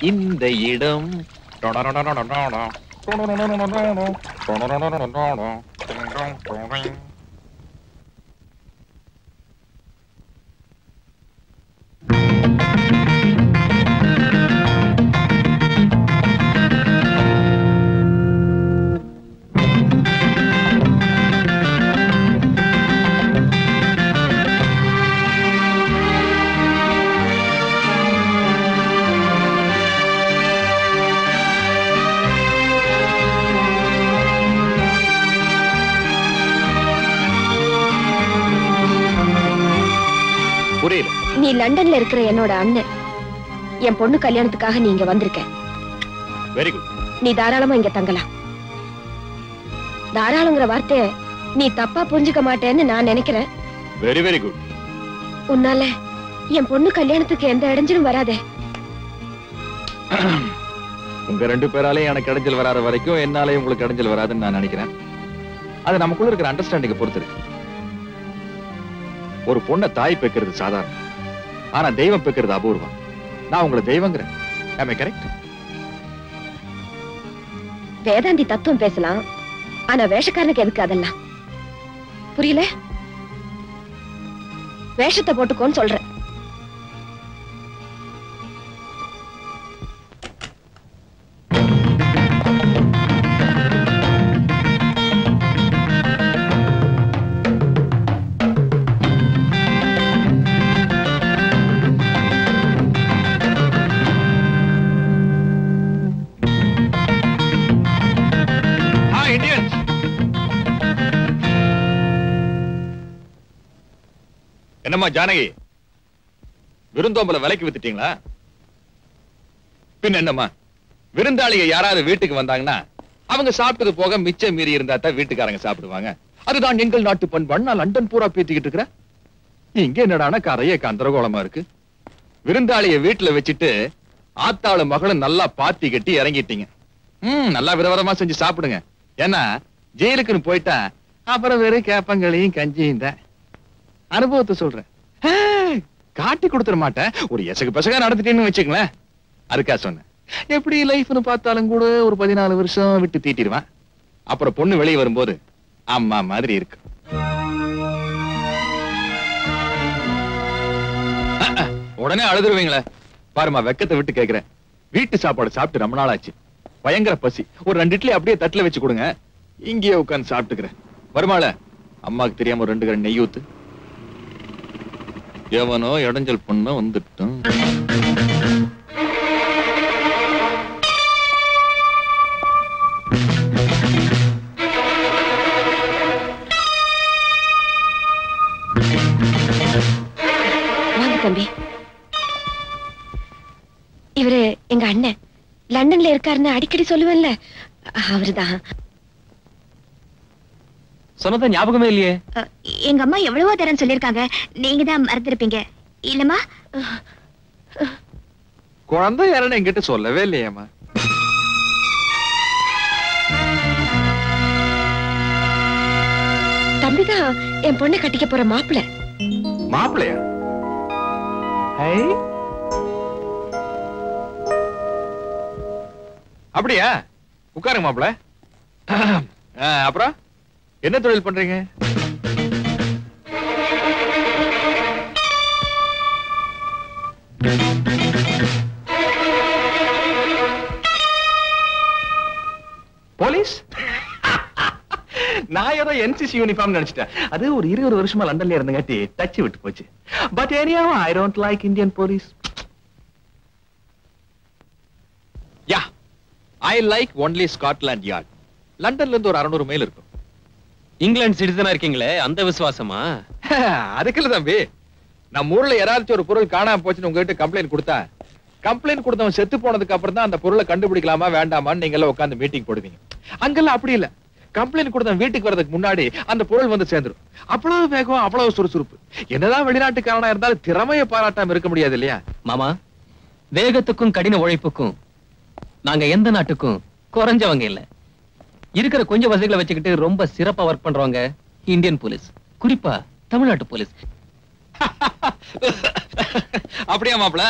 இந்த இடம் நீ லண்டன்ல இருக்கிற என்னோட அண்ணன். என் பொண்ணு கல்யாணத்துக்காக நீ இங்க வந்திருக்க. Very good. நீ தாராளமா இங்க தங்கலாம். தாராளங்கிற வார்த்தைய நீ தப்பா புரிஞ்சுக்க மாட்டேன்னு நான் நினைக்கிறேன். Very very good. உன்னால என் பொண்ணு கல்யாணத்துக்கு எந்த இடைஞ்சலும் வராதே. உங்க 2 பேராலையும் எனக்கு இடைஞ்சல் வராத வரைக்கும் என்னாலே உங்களுக்கு இடைஞ்சல் வராதுன்னு நான் நினைக்கிறேன். அது நமக்குள்ள இருக்கிற அண்டர்ஸ்டாண்டிங்க பொறுத்து இருக்கு. ஒரு பொண்ணை தாய் பெக்கிறது சாதாரணம், ஆனா தெய்வம் பெக்கிறது அபூர்வம். நான் உங்களை தெய்வங்கிறேன். Am I correct? வேதாந்தி தத்துவம் பேசலாம், ஆனா வேஷக்காரனுக்கு எதுக்கு அதெல்லாம்? புரியல? வேஷத்தை போட்டுக்கோன்னு சொல்றேன். என்னம்மா ஜானகி, விருந்தோம்பல விலைக்கு வித்துட்டீங்களா? பின் என்னம்மா, விருந்தாளிக யாராவது வீட்டுக்கு வந்தாங்கன்னா அவங்க சாப்பிட்டது போக மிச்சம் மீறி இருந்தா தான் வீட்டுக்காரங்க சாப்பிடுவாங்க. அதுதான் எங்கள் நாட்டு பண்பாடு. நான் லண்டன் பூரா பேத்திக்கிட்டு இருக்கிறேன். இங்க என்னடானா கரையே கந்தரகோலமா இருக்கு. விருந்தாளிய வீட்டுல வச்சுட்டு ஆத்தாளு மகளும் நல்லா பாத்தி கட்டி இறங்கிட்டீங்க. நல்லா விதவிதமா செஞ்சு சாப்பிடுங்க. ஏன்னா ஜெயிலுக்குன்னு போயிட்டா அப்புறம் வெறும் கேப்பங்களையும் கஞ்சியும் தான். அனுபவத்தை சொல்றேன், காட்டி கொடுத்துட மாட்டேன். ஒரு எசகு பசகா நடந்துட்டேன்னு வச்சுக்கங்களேன். அதுக்கா சொன்னேன். எப்படி லைஃப்னு பார்த்தாலும் கூட ஒரு 14 வருஷம் விட்டு தீட்டிடுவான். அப்புறம் பொண்ணு வெளியே வரும்போது அம்மா மாதிரி இருக்கு. உடனே அழுதுருவீங்களே. பாருமா, வெக்கத்தை விட்டு கேக்குறேன். வீட்டு சாப்பாடு சாப்பிட்டு ரொம்ப நாள் ஆச்சு. பயங்கர பசி. ஒரு 2 இட்லி அப்படியே தட்டுல வச்சு கொடுங்க, இங்கேயே உட்காந்து சாப்பிட்டுக்கிறேன். வருமால, அம்மாக்கு தெரியாம ஒரு 2 கரண்டி நெய் ஊத்து. எவனோ இடைஞ்சல் பண்ண வந்துட்டோம். தம்பி, இவரு எங்க அண்ணன். லண்டன்ல இருக்காருன்னு அடிக்கடி சொல்லுவேன்ல, அவருதான். சொன்னத ஞாபகமே இல்லையே. எங்க அம்மா எவ்வளவோ தரம் சொல்லிருக்காங்க, நீங்க தான் மறந்துருப்பீங்க இல்லம்மா? குழந்தை யாருன்னு என்கிட்ட சொல்லவே இல்லையேம்மா. தம்பிதான் என் பொண்ணை கட்டிக்க போற மாப்பிள்ளை. மாப்பிள்ளையா? அப்படியா? உட்காருங்க மாப்பிள்ள. அப்புறம் என்ன தொழில் பண்றீங்க? போலீஸ்? நான் ஏதோ NCC யூனிஃபார்ம் நினைச்சிட்டேன். அது ஒரு 20 வருஷமா லண்டன்ல இருந்தங்காட்டி டச் விட்டு போச்சு. But anyhow I don't like Indian police. Yeah, I like only Scotland Yard. லண்டன்ல இருந்து ஒரு 600 மைல் இருக்கும். இங்கிலாந்து சிட்டிசனா இருக்கீங்களே, அந்த விசுவாசமா? அதுக்கு இல்ல தம்பி, நம்ம ஊர்ல யாராச்சும் ஒரு பொருள் காணாம போச்சுன்னு உங்ககிட்ட கம்ப்ளைண்ட் கொடுத்தா, கம்ப்ளைண்ட் கொடுத்தவன் செத்து போனதுக்கு அப்புறம் தான் அந்த பொருளை கண்டுபிடிக்கலாமா வேண்டாமான்னு நீங்க எல்லாம் உட்கார்ந்து மீட்டிங் போடுவீங்க. அங்கெல்லாம் அப்படி இல்ல. கம்ப்ளைண்ட் கொடுத்தவன் வீட்டுக்கு வரதுக்கு முன்னாடி அந்த பொருள் வந்து சேர்ந்துரும். அவ்வளவு வேகம், அவ்வளவு சுறுசுறுப்பு. என்னதான் வெளிநாட்டுக்காரனா இருந்தாலும் திறமையை பாராட்டாம இருக்க முடியாது இல்லையா மாமா? வேகத்துக்கும் கடின உழைப்புக்கும் நாங்க எந்த நாட்டுக்கும் குறைஞ்சவங்க இல்ல. இருக்கிற கொஞ்சம் வசதிகளை வச்சுக்கிட்டு ரொம்ப சிறப்பா ஒர்க் பண்றவங்க இந்தியன் போலீஸ், குறிப்பா தமிழ்நாட்டு போலீஸ். அப்படியா மாப்பிள?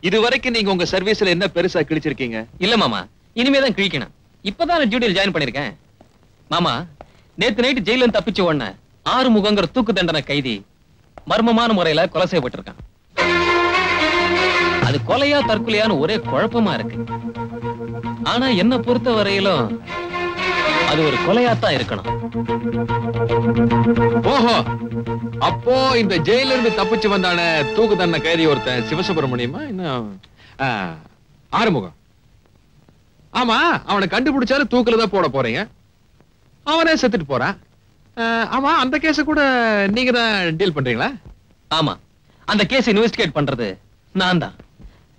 இதுவரைக்கும் நீங்க உங்க சர்வீஸ்ல என்ன பெருசா கிழிச்சிருக்கீங்க? இல்ல மாமா, இனிமேதான் கிழிக்கணும். இப்பதான் டியூட்டியில் ஜாயின் பண்ணிருக்கேன். மாமா, நேத்து நைட்டு ஜெயில தப்பிச்ச உடனே ஆறுமுகங்கிற தூக்கு தண்டனை கைதி மர்மமான முறையில கொலை செய்யப்பட்டிருக்கான். அது கொலையா தற்கொலையான்னு ஒரே குழப்பமா இருக்கு. ஆனா என்ன பொறுத்த வரையிலும் அது ஒரு கொலையாத்தான் இருக்கணும். ஓஹோ, அப்போ இந்த ஜெயில இருந்து தப்பிச்சு வந்தான தூக்கு தண்டனை கைதி ஒருத்தன் சிவசுப்பிரமணியமா இன்னும் ஆறுமுகம். ஆமா, அவனை கண்டுபிடிச்சாலும் தூக்குலதான் போட போறீங்க. அவனே செத்துட்டு போறான். ஆமா, அந்த கேஸ கூட நீங்க தான் டீல் பண்றீங்களா? ஆமா, அந்த கேஸ் இன்வெஸ்டிகேட் பண்றது நான் தான்.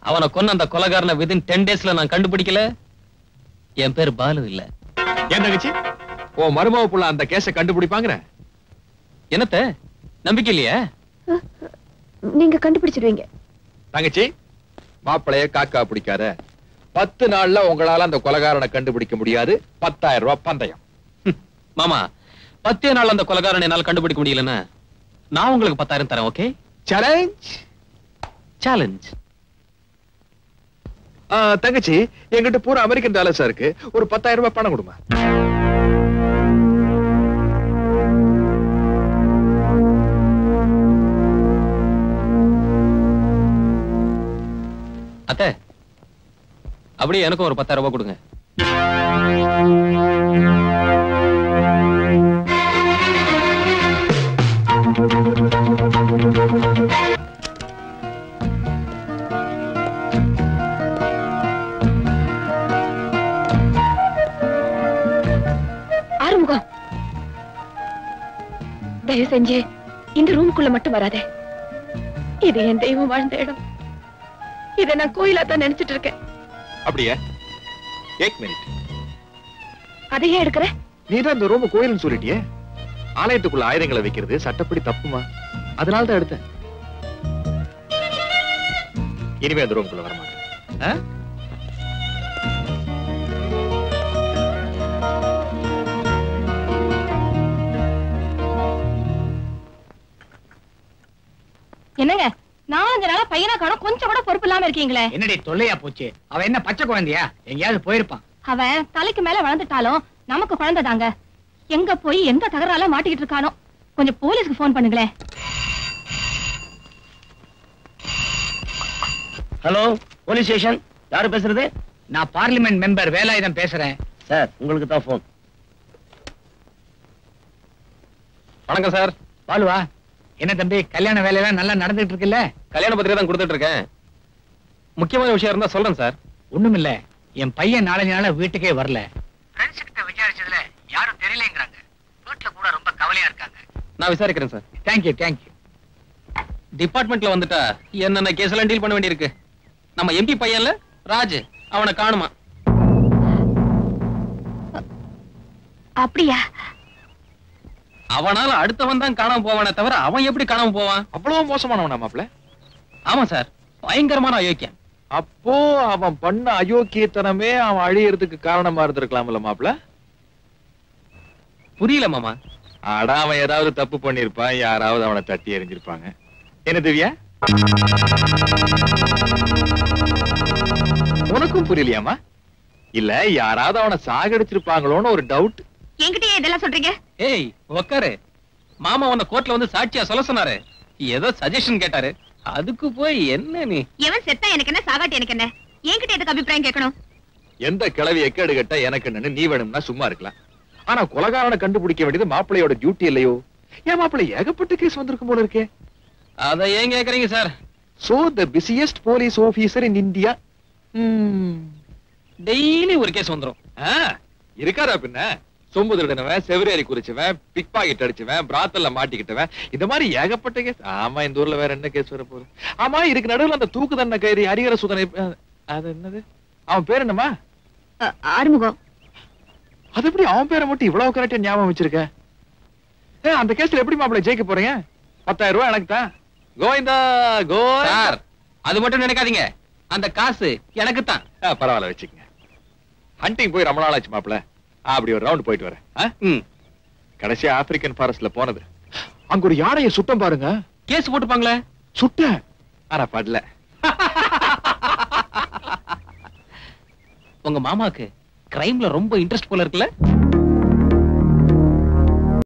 அவனை கொன்ன அந்த கொலைகாரனை வித்தின் 10 daysல நான் கண்டுபிடிக்கல. என் பேர் பாலு இல்ல. ஏன் தங்கச்சி, ஓ மருமக புள்ள அந்த கேஸ கண்டுபிடிப்பாங்க? என்னத்த நம்பிக்கை இல்லையா? நீங்க கண்டுபிடிச்சிடுவீங்க. தங்கச்சி, மாப்பிளைய காக்கா பிடிக்காத. 10 நாள்ல உங்களால அந்த கொலைகாரனை கண்டுபிடிக்க முடியாது. 10,000 ரூபாய் பந்தயம். மாமா, 10 நாள் அந்த கொலைகாரனை என்னால கண்டுபிடிக்க முடியலன்னா நான் உங்களுக்கு 10,000 தரேன். ஓகே? சேலஞ்ச். சேலஞ்ச். தங்கச்சி, என்கிட்ட பூரா அமெரிக்கன் டாலர்ஸா இருக்கு. ஒரு 10,000 ரூபாய் பணம் கொடுமா. அத்தை, அப்படியே எனக்கும் ஒரு 10,000 ரூபாய் கொடுங்க. ஆறுமுகம், தயவு செஞ்சு இந்த ரூமுக்குள்ள மட்டும் வராதே. இது என் தெய்வம் வாழ்ந்த இடம். இதை நான் கோயிலா தான் நினைச்சிட்டு இருக்கேன். அப்படியே? 1 மினிட். அதையே எடுக்கிற? நீதான் இந்த ரூம் கோயில்னு சொல்லிட்டியே. ஆலயத்துக்குள்ள ஆயுதங்களை வைக்கிறது சட்டப்படி தப்புமா? அதனால தான் எடுத்தேன். இனிமே அந்த ரூமுக்குள்ள வரமாட்டேன். என்னங்க, 4-5 நாளா பையனா காணோம், கொஞ்சம் கூட பொறுப்பு இல்லாம இருக்கீங்களே. என்னடி தொல்லையா போச்சு? அவன் என்ன பச்சை குழந்தையா? எங்கேயாவது போயிருப்பான். அவன் தலைக்கு மேல வளர்ந்துட்டாலும் நமக்கு குழந்தை தாங்க. எங்க போய் எந்த தகரால மாட்டிக்கிட்டு இருக்கானோ. கொஞ்சம் போலீஸ்க்கு போன் பண்ணுங்களேன். Hello, police station. யாரு பேசுறது? நான் பார்லிமெண்ட் மெம்பர் வேலாயுதம் பேசுறேன். சார், உங்களுக்கு தான் போன். வணக்கம் சார். பாலுவா? என்ன தம்பி, கல்யாண வேலையெல்லாம் நல்லா நடந்துட்டு இருக்குல்ல? கல்யாண பத்திரிகை தான் கொடுத்துட்டு இருக்கேன். முக்கியமான விஷயம் இருந்தா சொல்றேன் சார். ஒண்ணும் இல்ல, என் பையன் 4 நாளா வீட்டுக்கே வரல. ஃப்ரெண்ட்ஸ் கிட்ட விசாரிச்சதுல யாரும் தெரியலங்கறாங்க. வீட்ல கூட ரொம்ப கவலையா இருக்காங்க. நான் விசாரிக்கிறேன் சார். Thank you thank you. டிபார்ட்மெண்ட்ல வந்துட்டா என்னென்ன கேஸ் எல்லாம் டீல் பண்ண வேண்டியிருக்கு. நம்ம எம்பி பையன்ல ராஜ், அவனை காணுமா? அப்படியா? அவனால அடுத்தவன் தான் காணாம போவானே தவிர அவன் எப்படி காணாம போவான்? அவ்வளவு மோசமானவனா மாப்பிள்ள? ஆமா சார், பயங்கரமான அயோக்கியன். அப்போ அவன் பண்ண அயோக்கியத்தனமே அவன் அழியறதுக்கு காரணமா இருந்திருக்கலாம்ல மாப்பிள்ள? புரியல மாமா. ஆடா, அவன் ஏதாவது தப்பு பண்ணிருப்பான், யாராவது அவனை தட்டி எறிஞ்சிருப்பாங்க. என்ன திவ்யா, உனக்கும் புரியலையாமா? இல்ல, யாராவது அவனை சாகடிச்சிருப்பாங்களோன்னு ஒரு டவுட். என்கிட்டயே இதெல்லாம் சொல்றீங்க? ஏய் உக்காரு. மாமா உன்னை கோர்ட்ல வந்து சாட்சியா சொல்ல சொன்னாரு. ஏதோ சஜஷன் கேட்டாரு. அதுக்கு போய் என்ன நீ? எவன் செத்தா எனக்கு என்ன, சாகாட்டி எனக்கு என்ன? என்கிட்ட எதுக்கு அபிப்பிராயம் கேட்கணும்? எந்த கிளவி எக்கேடு கேட்டா எனக்கு என்னன்னு நீ வேணும்னா சும்மா இருக்கலாம். ஆனா கொலைகாரனை கண்டுபிடிக்க வேண்டியது மாப்பிள்ளையோட டியூட்டி இல்லையோ? ஏன் மாப்பிள்ளை ஏகப்பட்ட கேஸ் வந்திருக்கும் போல இருக்கே. அத ஏன் கேக்குறீங்க sir? So the busiest police officer in India. Daily ஒரு கேஸ் வந்துரும். இருக்காரா பின்ன? சொம்பு திருடினவன், செவிரேறி குறிச்சவன், பிக் பாக்கெட் அடிச்சவன், பிராத்தல்ல மாட்டிக்கிட்டவன், இந்த மாதிரி ஏகப்பட்ட கேஸ். ஆமா, இந்த ஊர்ல வேற என்ன கேஸ் வர போகுது? ஆமா, இதுக்கு நடுவுல அந்த தூக்கு தண்டனை கைதி ஹரிஹர சுதனை, அது என்னது, அவன் பேர் என்னமா? ஆறுமுகம். அது எப்படி அவன் பேரை மட்டும் இவ்வளவு கரெக்டா ஞாபகம் வச்சிருக்க? அந்த கேஸ்ல எப்படி மாப்பிள்ளை ஜெயிக்க போறீங்க? 10,000 ரூபாய் எனக்கு தான். கோவிந்தா சார், அது மட்டும் நினைக்காதீங்க. அந்த காசு எனக்கு தான். பரவாயில்ல, வச்சுக்கங்க. ஹண்டிங் போய் ரொம்ப நாள் ஆச்சு மாப்பிள்ள. அப்படி ஒரு ரவுண்ட் போயிட்டு வரேன். கடைசியா ஆப்பிரிக்கன் ஃபாரஸ்ட்ல போனது. அங்க ஒரு யானையை சுட்டம் பாருங்க. கேஸ் போட்டுப்பாங்களே. சுட்ட, ஆனா படல. உங்க மாமாக்கு கிரைம்ல ரொம்ப இன்ட்ரெஸ்ட் போல இருக்குல்ல?